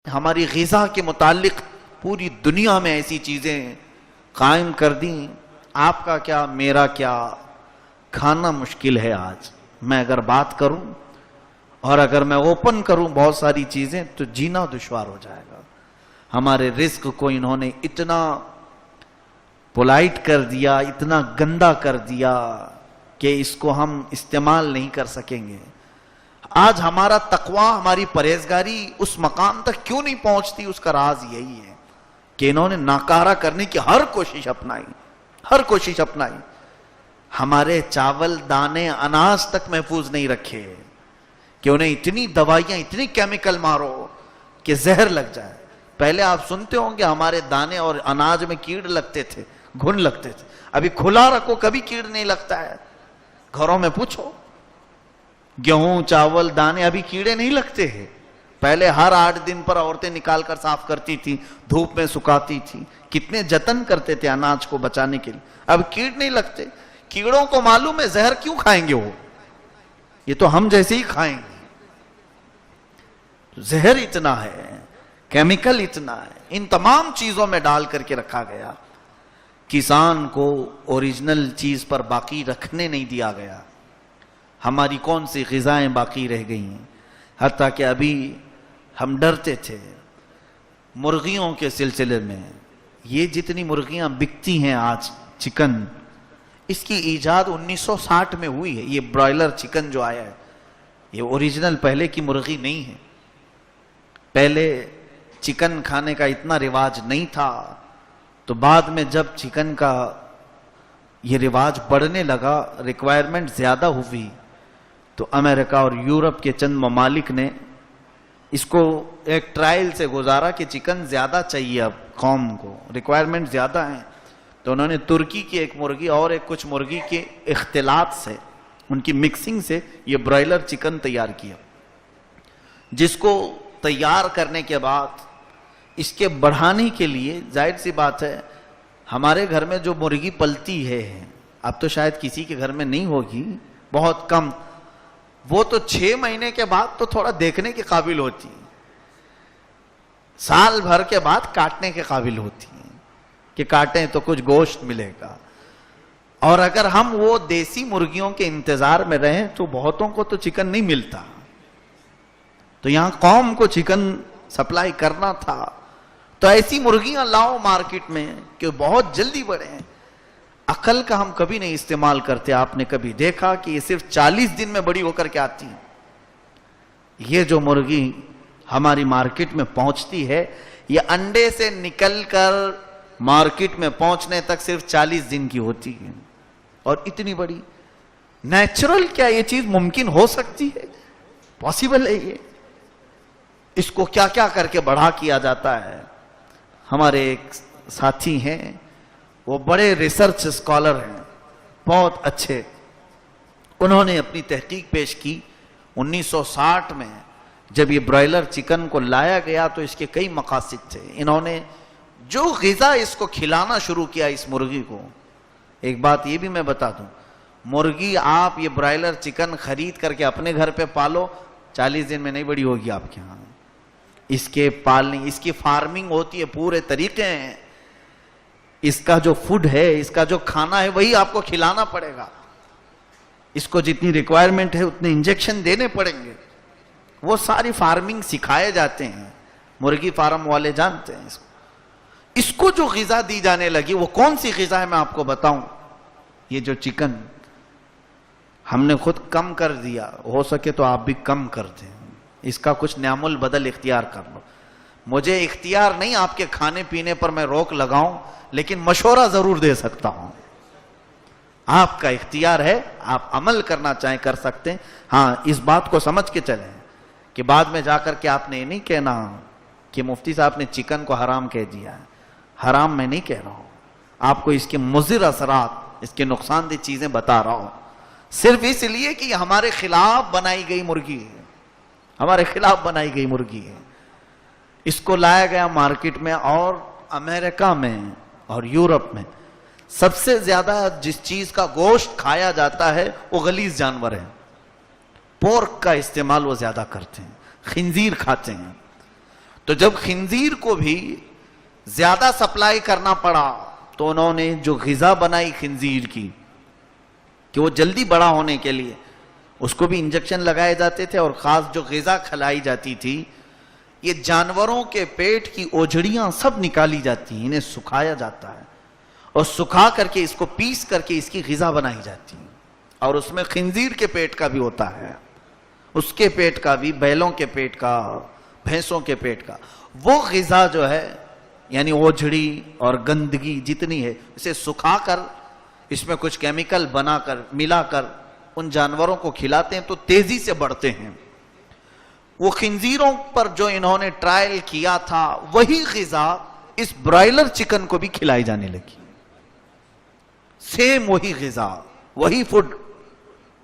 ہماری غذا کے متعلق پوری دنیا میں ایسی چیزیں قائم کر دیں، آپ کا کیا میرا کیا، کھانا مشکل ہے آج۔ میں اگر بات کروں اور اگر میں اوپن کروں بہت ساری چیزیں تو جینا دشوار ہو جائے گا۔ ہمارے رزق کو انہوں نے اتنا پولائٹ کر دیا، اتنا گندا کر دیا کہ اس کو ہم استعمال نہیں کر سکیں گے۔ آج ہمارا تقوی، ہماری پرہیزگاری اس مقام تک کیوں نہیں پہنچتی، اس کا راز یہی ہے کہ انہوں نے ناکارہ کرنے کی ہر کوشش اپنائی۔ ہمارے چاول، دانے، اناج تک محفوظ نہیں رکھے کہ انہیں اتنی دوائیاں، اتنی کیمیکل مارو کہ زہر لگ جائے۔ پہلے آپ سنتے ہوں گے ہمارے دانے اور اناج میں کیڑ لگتے تھے، گھن لگتے تھے۔ ابھی کھلا رکھو کبھی کیڑ نہیں لگتا ہے، گھروں میں پوچھو، گیہوں، چاول، دانے ابھی کیڑے نہیں لگتے ہیں۔ پہلے ہر 8 دن پر عورتیں نکال کر صاف کرتی تھی، دھوپ میں سکھاتی تھی، کتنے جتن کرتے تھے اناج کو بچانے کے لیے۔ اب کیڑ نہیں لگتے۔ کیڑوں کو معلوم ہے زہر کیوں کھائیں گے وہ، یہ تو ہم جیسے ہی کھائیں گے۔ زہر اتنا ہے، کیمیکل اتنا ہے، ان تمام چیزوں میں ڈال کر کے رکھا گیا۔ کسان کو اوریجنل چیز پر باقی رکھنے نہیں دیا گیا۔ ہماری کون سی غذائیں باقی رہ گئی ہیں، حتیٰ کہ ابھی ہم ڈرتے تھے مرغیوں کے سلسلے میں۔ یہ جتنی مرغیاں بکتی ہیں آج، چکن، اس کی ایجاد 1960 میں ہوئی ہے۔ یہ برائلر چکن جو آیا ہے، یہ اوریجنل پہلے کی مرغی نہیں ہے۔ پہلے چکن کھانے کا اتنا رواج نہیں تھا، تو بعد میں جب چکن کا یہ رواج بڑھنے لگا، ریکوائرمنٹ زیادہ ہوئی، تو امریکہ اور یورپ کے چند ممالک نے اس کو ایک ٹرائل سے گزارا کہ چکن زیادہ چاہیے اب قوم کو، ریکوائرمنٹ زیادہ ہیں۔ تو انہوں نے ترکی کی ایک مرغی اور ایک کچھ مرغی کے اختلاط سے، ان کی مکسنگ سے یہ برائلر چکن تیار کیا، جس کو تیار کرنے کے بعد اس کے بڑھانے کے لیے ظاہر سی بات ہے ہمارے گھر میں جو مرغی پلتی ہے، اب تو شاید کسی کے گھر میں نہیں ہوگی، بہت کم، وہ تو 6 مہینے کے بعد تو تھوڑا دیکھنے کے قابل ہوتی ہے، سال بھر کے بعد کاٹنے کے قابل ہوتی ہیں کہ کاٹیں تو کچھ گوشت ملے گا۔ اور اگر ہم وہ دیسی مرغیوں کے انتظار میں رہیں تو بہتوں کو تو چکن نہیں ملتا، تو یہاں قوم کو چکن سپلائی کرنا تھا، تو ایسی مرغیاں لاؤ مارکیٹ میں کہ بہت جلدی بڑھیں۔ عقل کا ہم کبھی نہیں استعمال کرتے۔ آپ نے کبھی دیکھا کہ یہ صرف 40 دن میں بڑی ہو کر کے آتی ہیں؟ یہ جو مرغی ہماری مارکیٹ میں پہنچتی ہے، یہ انڈے سے نکل کر مارکیٹ میں پہنچنے تک صرف 40 دن کی ہوتی ہے، اور اتنی بڑی۔ نیچرل کیا یہ چیز ممکن ہو سکتی ہے؟ پاسبل ہے یہ؟ اس کو کیا کیا کر کے بڑھا کیا جاتا ہے۔ ہمارے ایک ساتھی ہیں، وہ بڑے ریسرچ اسکالر ہیں، بہت اچھے۔ انہوں نے اپنی تحقیق پیش کی 1960 میں جب یہ برائلر چکن کو لایا گیا تو اس کے کئی مقاصد تھے۔ انہوں نے جو غذا اس کو کھلانا شروع کیا اس مرغی کو، ایک بات یہ بھی میں بتا دوں، مرغی آپ یہ برائلر چکن خرید کر کے اپنے گھر پہ پالو، 40 دن میں نہیں بڑی ہوگی آپ کے ہاں۔ اس کے پالنے، اس کی فارمنگ ہوتی ہے، پورے طریقے ہیں، اس کا جو فوڈ ہے، اس کا جو کھانا ہے وہی آپ کو کھلانا پڑے گا۔ اس کو جتنی ریکوائرمنٹ ہے اتنے انجیکشن دینے پڑیں گے، وہ ساری فارمنگ سکھائے جاتے ہیں، مرغی فارم والے جانتے ہیں اس کو۔ اس کو جو غذا دی جانے لگی، وہ کون سی غذا ہے میں آپ کو بتاؤں۔ یہ جو چکن ہم نے خود کم کر دیا، ہو سکے تو آپ بھی کم کر دیں، اس کا کچھ نعم البدل اختیار کر لو۔ مجھے اختیار نہیں آپ کے کھانے پینے پر میں روک لگاؤں، لیکن مشورہ ضرور دے سکتا ہوں۔ آپ کا اختیار ہے، آپ عمل کرنا چاہیں کر سکتے ہیں۔ ہاں، اس بات کو سمجھ کے چلیں کہ بعد میں جا کر کے آپ نے یہ نہیں کہنا کہ مفتی صاحب نے چکن کو حرام کہہ دیا ہے۔ حرام میں نہیں کہہ رہا ہوں، آپ کو اس کے مضر اثرات، اس کے نقصان دہ چیزیں بتا رہا ہوں، صرف اس لیے کہ یہ ہمارے خلاف بنائی گئی مرغی ہے، ہمارے خلاف بنائی گئی مرغی ہے۔ اس کو لایا گیا مارکیٹ میں، اور امریکہ میں اور یورپ میں سب سے زیادہ جس چیز کا گوشت کھایا جاتا ہے وہ غلیظ جانور ہے، پورک کا استعمال وہ زیادہ کرتے ہیں، خنزیر کھاتے ہیں۔ تو جب خنزیر کو بھی زیادہ سپلائی کرنا پڑا تو انہوں نے جو غذا بنائی خنزیر کی کہ وہ جلدی بڑا ہونے کے لیے اس کو بھی انجیکشن لگائے جاتے تھے، اور خاص جو غذا کھلائی جاتی تھی، یہ جانوروں کے پیٹ کی اوجھڑیاں سب نکالی جاتی ہیں، انہیں سکھایا جاتا ہے اور سکھا کر کے اس کو پیس کر کے اس کی غذا بنائی جاتی ہے، اور اس میں خنزیر کے پیٹ کا بھی ہوتا ہے، اس کے پیٹ کا بھی، بیلوں کے پیٹ کا، بھینسوں کے پیٹ کا، وہ غذا جو ہے یعنی اوجھڑی اور گندگی جتنی ہے اسے سکھا کر اس میں کچھ کیمیکل بنا کر ملا کر ان جانوروں کو کھلاتے ہیں تو تیزی سے بڑھتے ہیں۔ وہ خنزیروں پر جو انہوں نے ٹرائل کیا تھا وہی غذا اس برائلر چکن کو بھی کھلائی جانے لگی، سیم وہی غذا، وہی فوڈ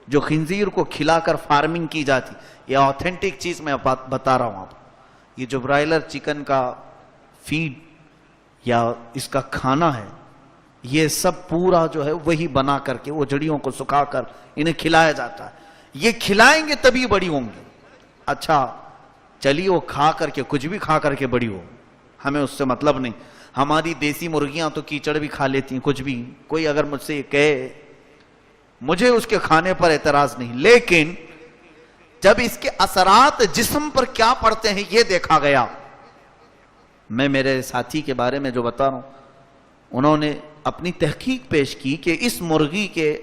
جو خنزیر کو کھلا کر فارمنگ کی جاتی۔ یہ آتھینٹک چیز میں بتا رہا ہوں آپ، یہ جو برائلر چکن کا فیڈ یا اس کا کھانا ہے یہ سب پورا جو ہے وہی بنا کر کے وہ جڑیوں کو سکھا کر انہیں کھلایا جاتا ہے، یہ کھلائیں گے تبھی بڑی ہوں گی۔ اچھا چلیے وہ کھا کر کے کچھ بھی کھا کر کے بڑی ہو، ہمیں اس سے مطلب نہیں، ہماری دیسی مرغیاں تو کیچڑ بھی کھا لیتی ہیں، کچھ بھی، کوئی اگر مجھ سے یہ کہے مجھے اس کے کھانے پر اعتراض نہیں، لیکن جب اس کے اثرات جسم پر کیا پڑتے ہیں یہ دیکھا گیا۔ میں میرے ساتھی کے بارے میں جو بتا رہا ہوں انہوں نے اپنی تحقیق پیش کی کہ اس مرغی کے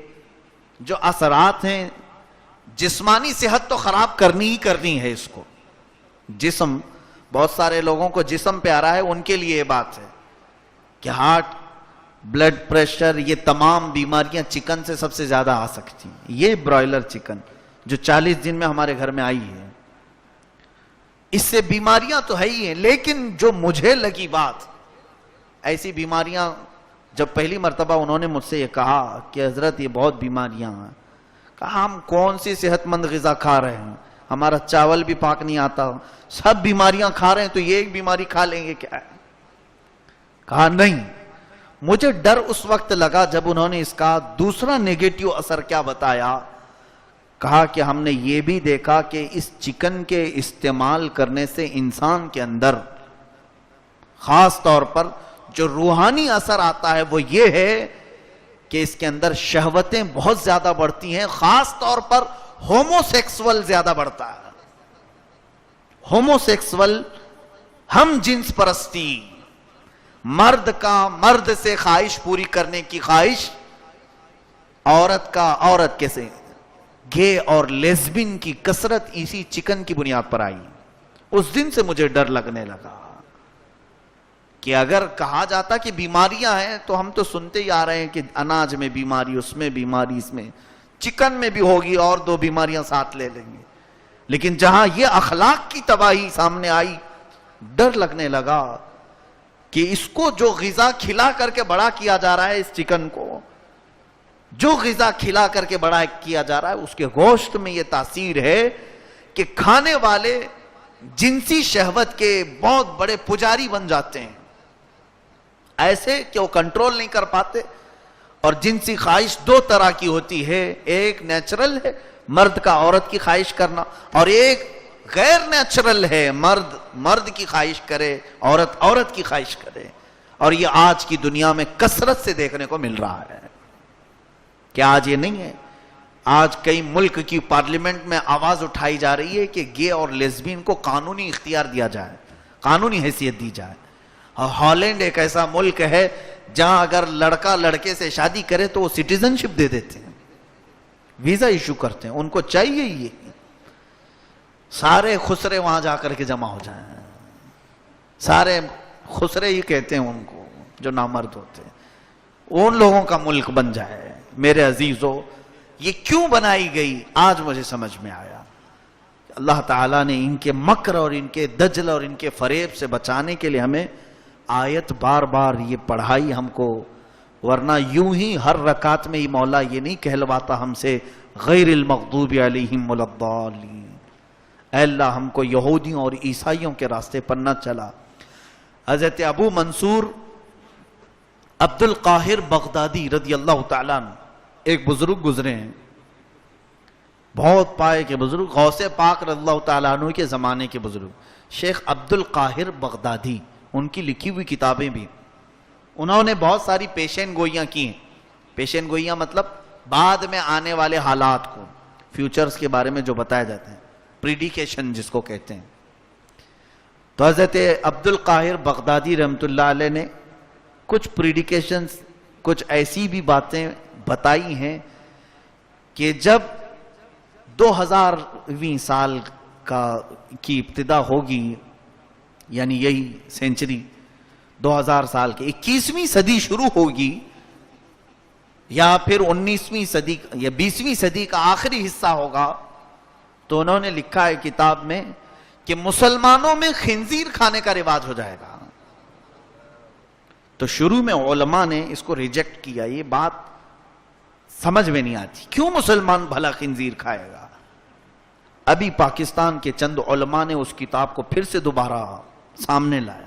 جو اثرات ہیں، جسمانی صحت تو خراب کرنی ہی کرنی ہے اس کو، جسم، بہت سارے لوگوں کو جسم پہ آ رہا ہے، ان کے لیے یہ بات ہے کہ ہارٹ، بلڈ پریشر، یہ تمام بیماریاں چکن سے سب سے زیادہ آ سکتی ہیں۔ یہ برائلر چکن جو 40 دن میں ہمارے گھر میں آئی ہے، اس سے بیماریاں تو ہے ہی ہیں، لیکن جو مجھے لگی بات، ایسی بیماریاں جب پہلی مرتبہ انہوں نے مجھ سے یہ کہا کہ حضرت یہ بہت بیماریاں ہیں، کہا ہم کون سی صحت مند غذا کھا رہے ہیں، ہمارا چاول بھی پاک نہیں آتا، سب بیماریاں کھا رہے ہیں تو یہ ایک بیماری کھا لیں گے کیا ہے؟ کہا نہیں، مجھے ڈر اس وقت لگا جب انہوں نے اس کا دوسرا نیگیٹو اثر کیا بتایا، کہا کہ ہم نے یہ بھی دیکھا کہ اس چکن کے استعمال کرنے سے انسان کے اندر خاص طور پر جو روحانی اثر آتا ہے وہ یہ ہے کہ اس کے اندر شہوتیں بہت زیادہ بڑھتی ہیں، خاص طور پر ہومو سیکسول زیادہ بڑھتا ہے، ہومو سیکسول، ہم جنس پرستی، مرد کا مرد سے خواہش پوری کرنے کی خواہش، عورت کا عورت کے سے، گے اور لیزبین کی کثرت اسی چکن کی بنیاد پر آئی۔ اس دن سے مجھے ڈر لگنے لگا کہ اگر کہا جاتا کہ بیماریاں ہیں تو ہم تو سنتے ہی آ رہے ہیں کہ اناج میں بیماری، اس میں بیماری، اس میں چکن میں بھی ہوگی اور 2 بیماریاں ساتھ لے لیں گے، لیکن جہاں یہ اخلاق کی تباہی سامنے آئی ڈر لگنے لگا کہ اس کو جو غذا کھلا کر کے بڑا کیا جا رہا ہے، اس چکن کو جو غذا کھلا کر کے بڑا کیا جا رہا ہے، اس کے گوشت میں یہ تاثیر ہے کہ کھانے والے جنسی شہوت کے بہت بڑے پجاری بن جاتے ہیں، ایسے کہ وہ کنٹرول نہیں کر پاتے۔ اور جنسی خواہش 2 طرح کی ہوتی ہے، ایک نیچرل ہے مرد کا عورت کی خواہش کرنا، اور ایک غیر نیچرل ہے مرد کی خواہش کرے، عورت کی خواہش کرے، اور یہ آج کی دنیا میں کثرت سے دیکھنے کو مل رہا ہے۔ کیا آج یہ نہیں ہے؟ آج کئی ملک کی پارلیمنٹ میں آواز اٹھائی جا رہی ہے کہ گے اور لیزبین کو قانونی اختیار دیا جائے، قانونی حیثیت دی جائے۔ اور ہالینڈ ایک ایسا ملک ہے جہاں اگر لڑکا لڑکے سے شادی کرے تو وہ سٹیزن شپ دے دیتے ہیں، ویزا ایشو کرتے ہیں، ان کو چاہیے یہ سارے خسرے وہاں جا کر کے جمع ہو جائیں، سارے خسرے ہی کہتے ہیں ان کو جو نامرد ہوتے ہیں، ان لوگوں کا ملک بن جائے۔ میرے عزیزو، یہ کیوں بنائی گئی آج مجھے سمجھ میں آیا۔ اللہ تعالیٰ نے ان کے مکر اور ان کے دجل اور ان کے فریب سے بچانے کے لیے ہمیں آیت بار بار یہ پڑھائی ہم کو، ورنہ یوں ہی ہر رکعت میں ہی مولا یہ نہیں کہلواتا ہم سے غیر المغضوب علیہم ولا الضالین، اے اللہ ہم کو یہودیوں اور عیسائیوں کے راستے پر نہ چلا۔ حضرت ابو منصور عبد القاہر بغدادی رضی اللہ تعالیٰ عنہ ایک بزرگ گزرے ہیں، بہت پائے کے بزرگ، غوث پاک رضی اللہ تعالیٰ عنہ کے زمانے کے بزرگ، شیخ عبد القاہر بغدادی، ان کی لکھی ہوئی کتابیں بھی، انہوں نے بہت ساری پیشین گوئیاں کی ہیں. پیشین گوئیاں مطلب بعد میں آنے والے حالات کو، فیوچرز کے بارے میں جو بتایا جاتا ہے، پریڈیکیشن جس کو کہتے ہیں. تو حضرت عبد القاہر بغدادی رحمۃ اللہ علیہ نے کچھ پریڈیکیشنز، کچھ ایسی بھی باتیں بتائی ہیں کہ جب 2000ویں سال کی ابتدا ہوگی، یعنی یہی سینچری 2000 سال کے 21ویں صدی شروع ہوگی، یا پھر 19ویں صدی یا 20ویں صدی کا آخری حصہ ہوگا، تو انہوں نے لکھا ہے کتاب میں کہ مسلمانوں میں خنزیر کھانے کا رواج ہو جائے گا. تو شروع میں علماء نے اس کو ریجیکٹ کیا، یہ بات سمجھ میں نہیں آتی، کیوں مسلمان بھلا خنزیر کھائے گا؟ ابھی پاکستان کے چند علماء نے اس کتاب کو پھر سے دوبارہ سامنے لائے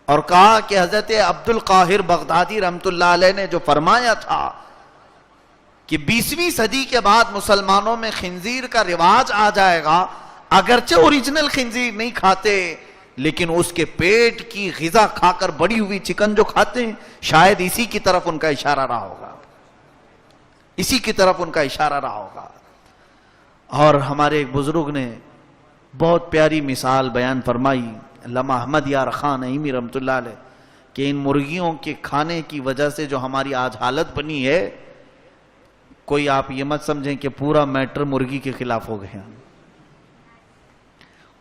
اور کہا کہ حضرت عبد القاہر بغدادی رحمۃ اللہ علیہ نے جو فرمایا تھا کہ 20ویں صدی کے بعد مسلمانوں میں خنزیر کا رواج آ جائے گا، اگرچہ اوریجنل خنزیر نہیں کھاتے لیکن اس کے پیٹ کی غذا کھا کر بڑی ہوئی چکن جو کھاتے ہیں، شاید اسی کی طرف ان کا اشارہ رہا ہوگا، اسی کی طرف ان کا اشارہ رہا ہوگا. اور ہمارے ایک بزرگ نے بہت پیاری مثال بیان فرمائی، علامہ احمد یار خان نعیمی رحمۃ اللہ علیہ، کہ ان مرغیوں کے کھانے کی وجہ سے جو ہماری آج حالت بنی ہے، کوئی آپ یہ مت سمجھیں کہ پورا میٹر مرغی کے خلاف ہو گئے ہیں.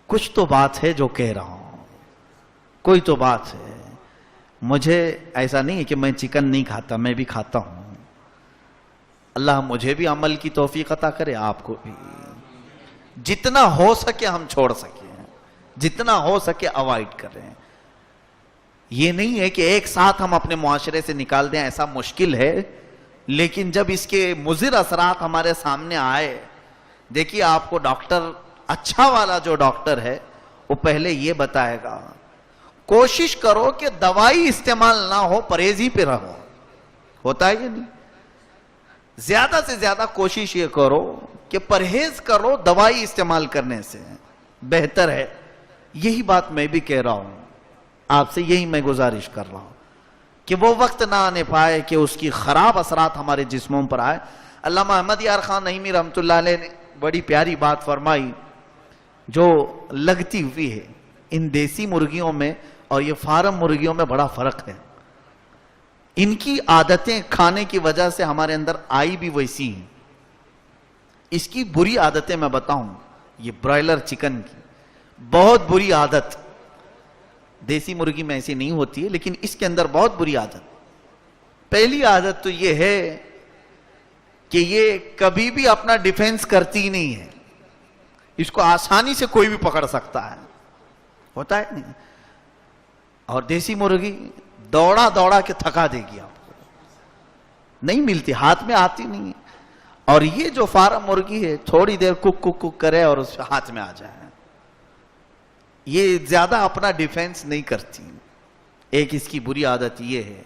کچھ تو بات ہے جو کہہ رہا ہوں، کوئی تو بات ہے. مجھے ایسا نہیں ہے کہ میں چکن نہیں کھاتا، میں بھی کھاتا ہوں. اللہ مجھے بھی عمل کی توفیق عطا کرے، آپ کو بھی. جتنا ہو سکے ہم چھوڑ سکیں، جتنا ہو سکے اوائڈ کریں. یہ نہیں ہے کہ ایک ساتھ ہم اپنے معاشرے سے نکال دیں، ایسا مشکل ہے، لیکن جب اس کے مضر اثرات ہمارے سامنے آئے، دیکھیے آپ کو ڈاکٹر، اچھا والا جو ڈاکٹر ہے وہ پہلے یہ بتائے گا کوشش کرو کہ دوائی استعمال نہ ہو، پرہیز ہی پہ رہو. ہوتا ہے کہ نہیں؟ زیادہ سے زیادہ کوشش یہ کرو کہ پرہیز کرو، دوائی استعمال کرنے سے بہتر ہے. یہی بات میں بھی کہہ رہا ہوں، آپ سے یہی میں گزارش کر رہا ہوں کہ وہ وقت نہ آنے پائے کہ اس کی خراب اثرات ہمارے جسموں پر آئے. علامہ احمد یار خان نعیمی رحمۃ اللہ علیہ نے بڑی پیاری بات فرمائی جو لگتی ہوئی ہے. ان دیسی مرغیوں میں اور یہ فارم مرغیوں میں بڑا فرق ہے. ان کی عادتیں کھانے کی وجہ سے ہمارے اندر آئی بھی ویسی ہیں. اس کی بری عادتیں میں بتاؤں، یہ برائلر چکن کی بہت بری عادت، دیسی مرغی میں ایسی نہیں ہوتی ہے لیکن اس کے اندر بہت بری عادت. پہلی عادت تو یہ ہے کہ یہ کبھی بھی اپنا ڈیفینس کرتی نہیں ہے. اس کو آسانی سے کوئی بھی پکڑ سکتا ہے، ہوتا ہے نہیں. اور دیسی مرغی دوڑا دوڑا کے تھکا دے گی آپ کو، نہیں ملتی، ہاتھ میں آتی نہیں. اور یہ جو فارم مرغی ہے تھوڑی دیر کک کک کک کرے اور اس ہاتھ میں آ جائے، یہ زیادہ اپنا ڈیفینس نہیں کرتی. ایک اس کی بری عادت یہ ہے،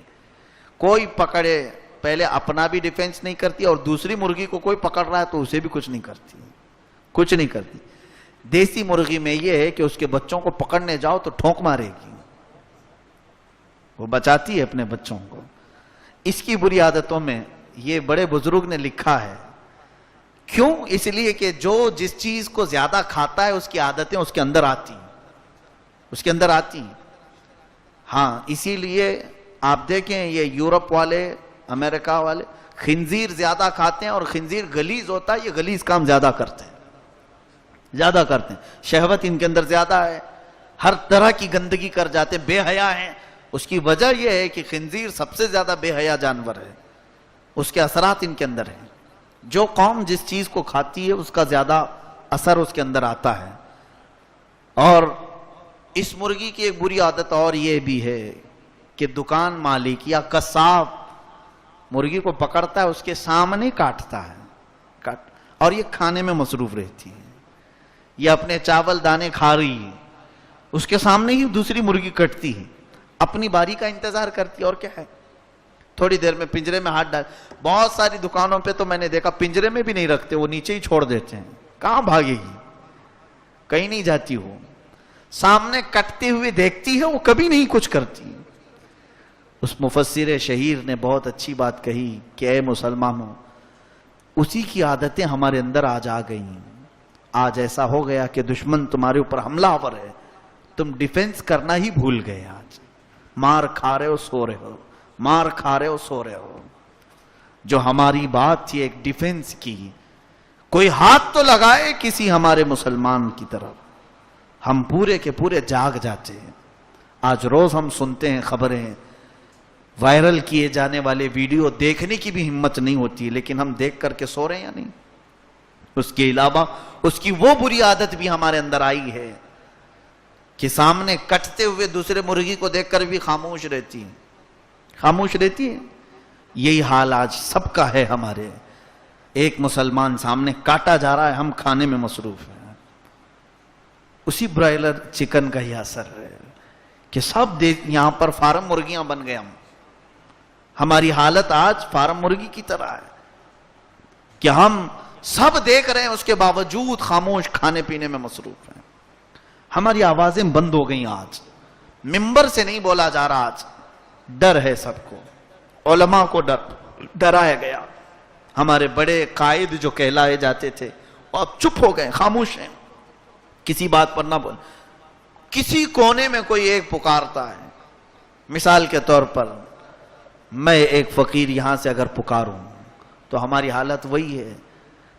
کوئی پکڑے پہلے اپنا بھی ڈیفینس نہیں کرتی اور دوسری مرغی کو کوئی پکڑ رہا ہے تو اسے بھی کچھ نہیں کرتی، کچھ نہیں کرتی. دیسی مرغی میں یہ ہے کہ اس کے بچوں کو پکڑنے جاؤ تو ٹھونک مارے گی، وہ بچاتی ہے اپنے بچوں کو. اس کی بری عادتوں میں یہ بڑے بزرگ نے لکھا ہے. کیوں؟ اس لیے کہ جو جس چیز کو زیادہ کھاتا ہے اس کی عادتیں اس کے اندر آتی ہیں، اس کے اندر آتی ہیں. ہاں اسی لیے آپ دیکھیں یہ یورپ والے، امریکہ والے خنزیر زیادہ کھاتے ہیں اور خنزیر غلیظ ہوتا ہے، یہ غلیظ کام زیادہ کرتے ہیں، زیادہ کرتے ہیں. شہوت ان کے اندر زیادہ ہے، ہر طرح کی گندگی کر جاتے ہیں، بے حیا ہیں. اس کی وجہ یہ ہے کہ خنزیر سب سے زیادہ بے حیا جانور ہے، اس کے اثرات ان کے اندر ہیں. جو قوم جس چیز کو کھاتی ہے اس کا زیادہ اثر اس کے اندر آتا ہے. اور اس مرغی کی ایک بری عادت اور یہ بھی ہے کہ دکان مالک یا قصاب مرغی کو پکڑتا ہے، اس کے سامنے کاٹتا ہے اور یہ کھانے میں مصروف رہتی ہے. یہ اپنے چاول دانے کھا رہی ہے، اس کے سامنے ہی دوسری مرغی کٹتی ہے، اپنی باری کا انتظار کرتی ہے. اور کیا ہے، تھوڑی دیر میں پنجرے میں ہاتھ ڈال. بہت ساری دکانوں پہ تو میں نے دیکھا پنجرے میں بھی نہیں رکھتے، وہ نیچے ہی چھوڑ دیتے ہیں. کہاں بھاگے گی؟ کہیں نہیں جاتی ہو. سامنے کٹتے ہوئے دیکھتی ہے، وہ کبھی نہیں کچھ کرتی۔ اس مفسر شہیر نے بہت اچھی بات کہی کہ اے مسلمانوں، اسی کی عادتیں ہمارے اندر آج آ گئی۔ آج ایسا ہو گیا کہ دشمن تمہارے اوپر حملہ آور ہے، تم ڈیفنس کرنا ہی بھول گئے۔ آج مار کھا رہے ہو، سو رہے ہو، مار کھا رہے ہو، سو رہے ہو۔ جو ہماری بات تھی ایک ڈیفنس کی، کوئی ہاتھ تو لگائے کسی ہمارے مسلمان کی طرف، ہم پورے کے پورے جاگ جاتے ہیں۔ آج روز ہم سنتے ہیں خبریں، وائرل کیے جانے والے ویڈیو دیکھنے کی بھی ہمت نہیں ہوتی، لیکن ہم دیکھ کر کے سو رہے ہیں یا نہیں؟ اس کے علاوہ اس کی وہ بری عادت بھی ہمارے اندر آئی ہے کہ سامنے کٹتے ہوئے دوسرے مرغی کو دیکھ کر بھی خاموش رہتی ہے، خاموش رہتی ہے۔ یہی حال آج سب کا ہے ہمارے۔ ایک مسلمان سامنے کاٹا جا رہا ہے، ہم کھانے میں مصروف ہیں۔ اسی برائلر چکن کا ہی اثر ہے کہ سب یہاں پر فارم مرغیاں بن گئے۔ ہماری حالت آج فارم مرغی کی طرح ہے کہ ہم سب دیکھ رہے ہیں، اس کے باوجود خاموش کھانے پینے میں مصروف ہیں۔ ہماری آوازیں بند ہو گئیں۔ آج ممبر سے نہیں بولا جا رہا، آج ڈر ہے سب کو، علماء کو ڈرایا گیا۔ ہمارے بڑے قائد جو کہلائے جاتے تھے وہ اب چپ ہو گئے، خاموش ہیں، کسی بات پر نہ بول۔ کسی کونے میں کوئی ایک پکارتا ہے، مثال کے طور پر میں ایک فقیر یہاں سے اگر پکاروں تو ہماری حالت وہی ہے۔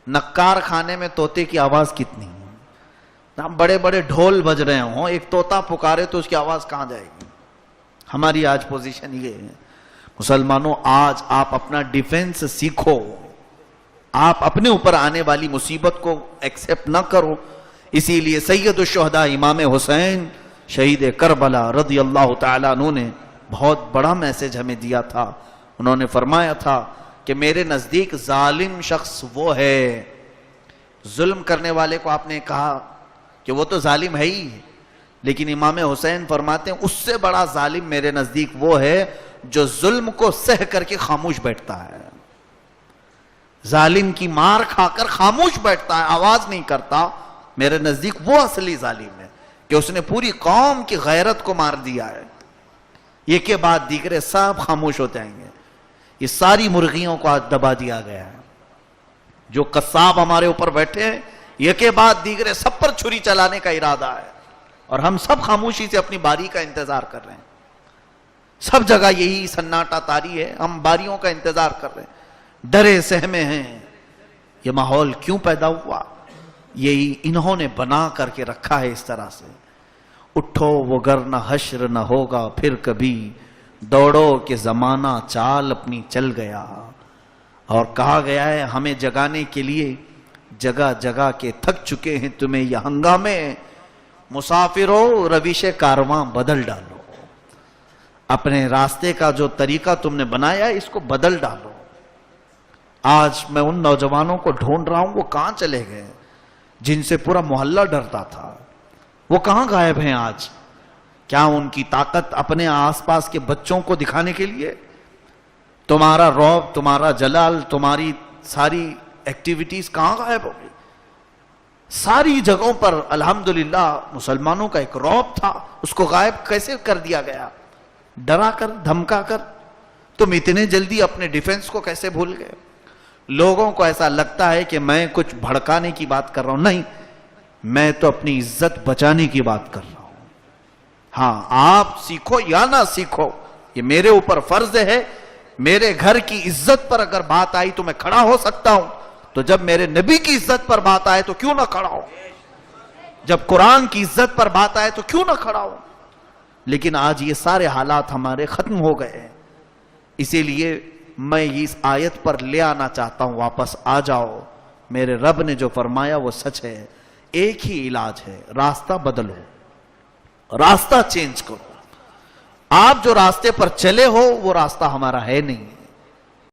نکار خانے میں طوطے کی آواز کتنی ہے، بڑے بڑے ڈھول بج رہے ہوں، ایک طوطا پکارے تو اس کی آواز کہاں جائے گی؟ ہماری آج پوزیشن یہ ہے۔ مسلمانوں، آج آپ اپنا ڈیفنس سیکھو، آپ اپنے اوپر آنے والی مصیبت کو ایکسپٹ نہ کرو۔ اسی لیے سید الشہداء امام حسین شہید کربلا رضی اللہ تعالیٰ عنہ نے بہت بڑا میسج ہمیں دیا تھا۔ انہوں نے فرمایا تھا کہ میرے نزدیک ظالم شخص وہ ہے، ظلم کرنے والے کو آپ نے کہا کہ وہ تو ظالم ہے ہی، لیکن امام حسین فرماتے ہیں اس سے بڑا ظالم میرے نزدیک وہ ہے جو ظلم کو سہ کر کے خاموش بیٹھتا ہے۔ ظالم کی مار کھا کر خاموش بیٹھتا ہے، آواز نہیں کرتا، میرے نزدیک وہ اصلی ظالم ہے کہ اس نے پوری قوم کی غیرت کو مار دیا ہے۔ یہ کے بعد دیگرے سب خاموش ہو جائیں گے۔ یہ ساری مرغیوں کو آج دبا دیا گیا ہے۔ جو قصاب ہمارے اوپر بیٹھے ہیں، یہ کے بعد دیگرے سب پر چھری چلانے کا ارادہ ہے، اور ہم سب خاموشی سے اپنی باری کا انتظار کر رہے ہیں۔ سب جگہ یہی سناٹا طاری ہے، ہم باریوں کا انتظار کر رہے ہیں، ڈرے سہمے ہیں۔ یہ ماحول کیوں پیدا ہوا؟ یہی انہوں نے بنا کر کے رکھا ہے اس طرح سے۔ اٹھو وگرنہ حشر نہ ہوگا پھر کبھی، دوڑو کہ زمانہ چال اپنی چل گیا۔ اور کہا گیا ہے ہمیں جگانے کے لیے، جگہ جگہ کے تھک چکے ہیں تمہیں یہ ہنگامے، مسافروں روش کارواں بدل ڈالو۔ اپنے راستے کا جو طریقہ تم نے بنایا ہے اس کو بدل ڈالو۔ آج میں ان نوجوانوں کو ڈھونڈ رہا ہوں، وہ کہاں چلے گئے جن سے پورا محلہ ڈرتا تھا؟ وہ کہاں غائب ہیں آج؟ کیا ان کی طاقت اپنے آس پاس کے بچوں کو دکھانے کے لیے؟ تمہارا رعب، تمہارا جلال، تمہاری ساری ایکٹیویٹیز کہاں غائب ہو گئی؟ ساری جگہوں پر الحمدللہ مسلمانوں کا ایک رعب تھا، اس کو غائب کیسے کر دیا گیا؟ ڈرا کر، دھمکا کر۔ تم اتنے جلدی اپنے ڈیفنس کو کیسے بھول گئے؟ لوگوں کو ایسا لگتا ہے کہ میں کچھ بھڑکانے کی بات کر رہا ہوں، نہیں، میں تو اپنی عزت بچانے کی بات کر رہا ہوں۔ ہاں، آپ سیکھو یا نہ سیکھو، یہ میرے اوپر فرض ہے۔ میرے گھر کی عزت پر اگر بات آئی تو میں کھڑا ہو سکتا ہوں، تو جب میرے نبی کی عزت پر بات آئے تو کیوں نہ کھڑا ہو؟ جب قرآن کی عزت پر بات آئے تو کیوں نہ کھڑا ہو؟ لیکن آج یہ سارے حالات ہمارے ختم ہو گئے ہیں۔ اسی لیے میں اس آیت پر لے آنا چاہتا ہوں، واپس آ جاؤ۔ میرے رب نے جو فرمایا وہ سچ ہے۔ ایک ہی علاج ہے، راستہ بدلو، راستہ چینج کرو۔ آپ جو راستے پر چلے ہو وہ راستہ ہمارا ہے نہیں۔